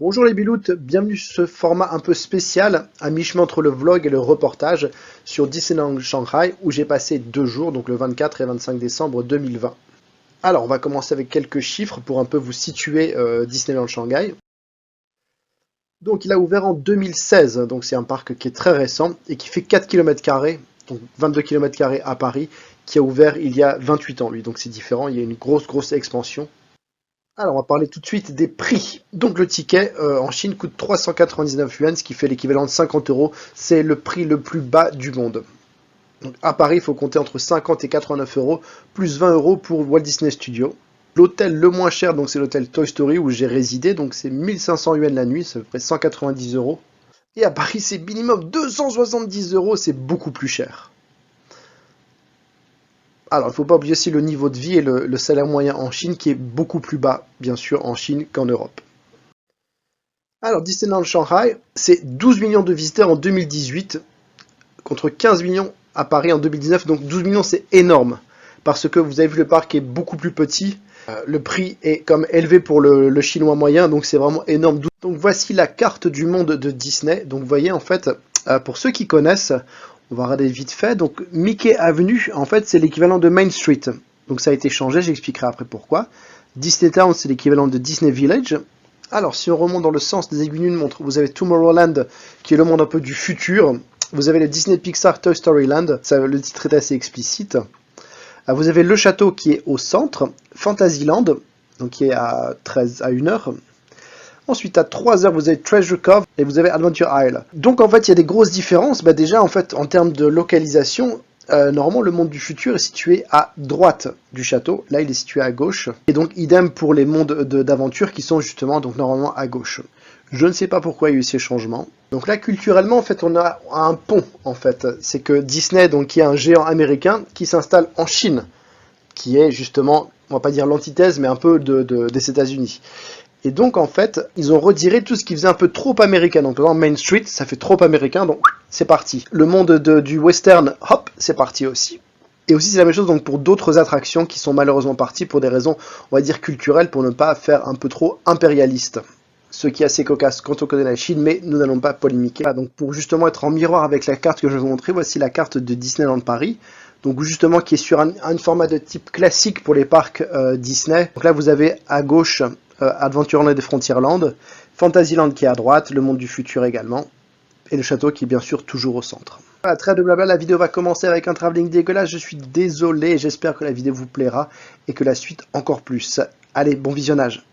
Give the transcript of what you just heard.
Bonjour les biloutes, bienvenue sur ce format un peu spécial, à mi-chemin entre le vlog et le reportage sur Disneyland Shanghai où j'ai passé 2 jours, donc le 24 et 25 décembre 2020. Alors on va commencer avec quelques chiffres pour un peu vous situer Disneyland Shanghai. Donc il a ouvert en 2016, donc c'est un parc qui est très récent et qui fait 4 km², donc 22 km² à Paris, qui a ouvert il y a 28 ans lui, donc c'est différent, il y a une grosse expansion. Alors, on va parler tout de suite des prix. Donc, le ticket en Chine coûte 399 yuan, ce qui fait l'équivalent de 50 euros. C'est le prix le plus bas du monde. Donc, à Paris, il faut compter entre 50 et 89 euros, plus 20 euros pour Walt Disney Studios. L'hôtel le moins cher, donc c'est l'hôtel Toy Story où j'ai résidé, donc c'est 1500 yuan la nuit, ça fait 190 euros. Et à Paris, c'est minimum 270 euros, c'est beaucoup plus cher. Alors, il ne faut pas oublier aussi le niveau de vie et le salaire moyen en Chine qui est beaucoup plus bas, bien sûr, en Chine qu'en Europe. Alors, Disneyland Shanghai, c'est 12 millions de visiteurs en 2018 contre 15 millions à Paris en 2019. Donc 12 millions, c'est énorme parce que vous avez vu, le parc est beaucoup plus petit. Le prix est comme élevé pour le chinois moyen, donc c'est vraiment énorme. Donc voici la carte du monde de Disney. Donc vous voyez, en fait, pour ceux qui connaissent, on va regarder vite fait. Donc Mickey Avenue, en fait, c'est l'équivalent de Main Street. Donc ça a été changé, j'expliquerai après pourquoi. Disney Town, c'est l'équivalent de Disney Village. Alors, si on remonte dans le sens des aiguilles d'une montre, vous avez Tomorrowland, qui est le monde un peu du futur. Vous avez le Disney Pixar Toy Story Land, le titre est assez explicite. Vous avez le château qui est au centre, Fantasyland, donc qui est à 1 heure. Ensuite, à 3 heures, vous avez Treasure Cove et vous avez Adventure Isle. Donc, en fait, il y a des grosses différences. Déjà, en fait, en termes de localisation, normalement, le monde du futur est situé à droite du château. Là, il est situé à gauche. Et donc, idem pour les mondes d'aventure qui sont justement, donc, normalement à gauche. Je ne sais pas pourquoi il y a eu ces changements. Donc là, culturellement, en fait, on a un pont, en fait. C'est que Disney, donc, qui est un géant américain, qui s'installe en Chine, qui est justement, on va pas dire l'antithèse, mais un peu des États-Unis. Et donc, en fait, ils ont retiré tout ce qui faisait un peu trop américain. Donc, par exemple, Main Street, ça fait trop américain, donc c'est parti. Le monde du western, hop, c'est parti aussi. Et aussi, c'est la même chose donc pour d'autres attractions qui sont malheureusement parties pour des raisons, on va dire, culturelles, pour ne pas faire un peu trop impérialiste. Ce qui est assez cocasse quand on connaît la Chine, mais nous n'allons pas polémiquer. Voilà, donc pour justement être en miroir avec la carte que je vais vous montrer, voici la carte de Disneyland Paris. Donc justement qui est sur un format de type classique pour les parcs Disney. Donc là vous avez à gauche Adventureland et Frontierland, Fantasyland qui est à droite, le monde du futur également, et le château qui est bien sûr toujours au centre. Voilà, trêve de blabla, la vidéo va commencer avec un travelling dégueulasse, je suis désolé, j'espère que la vidéo vous plaira, et que la suite encore plus. Allez, bon visionnage.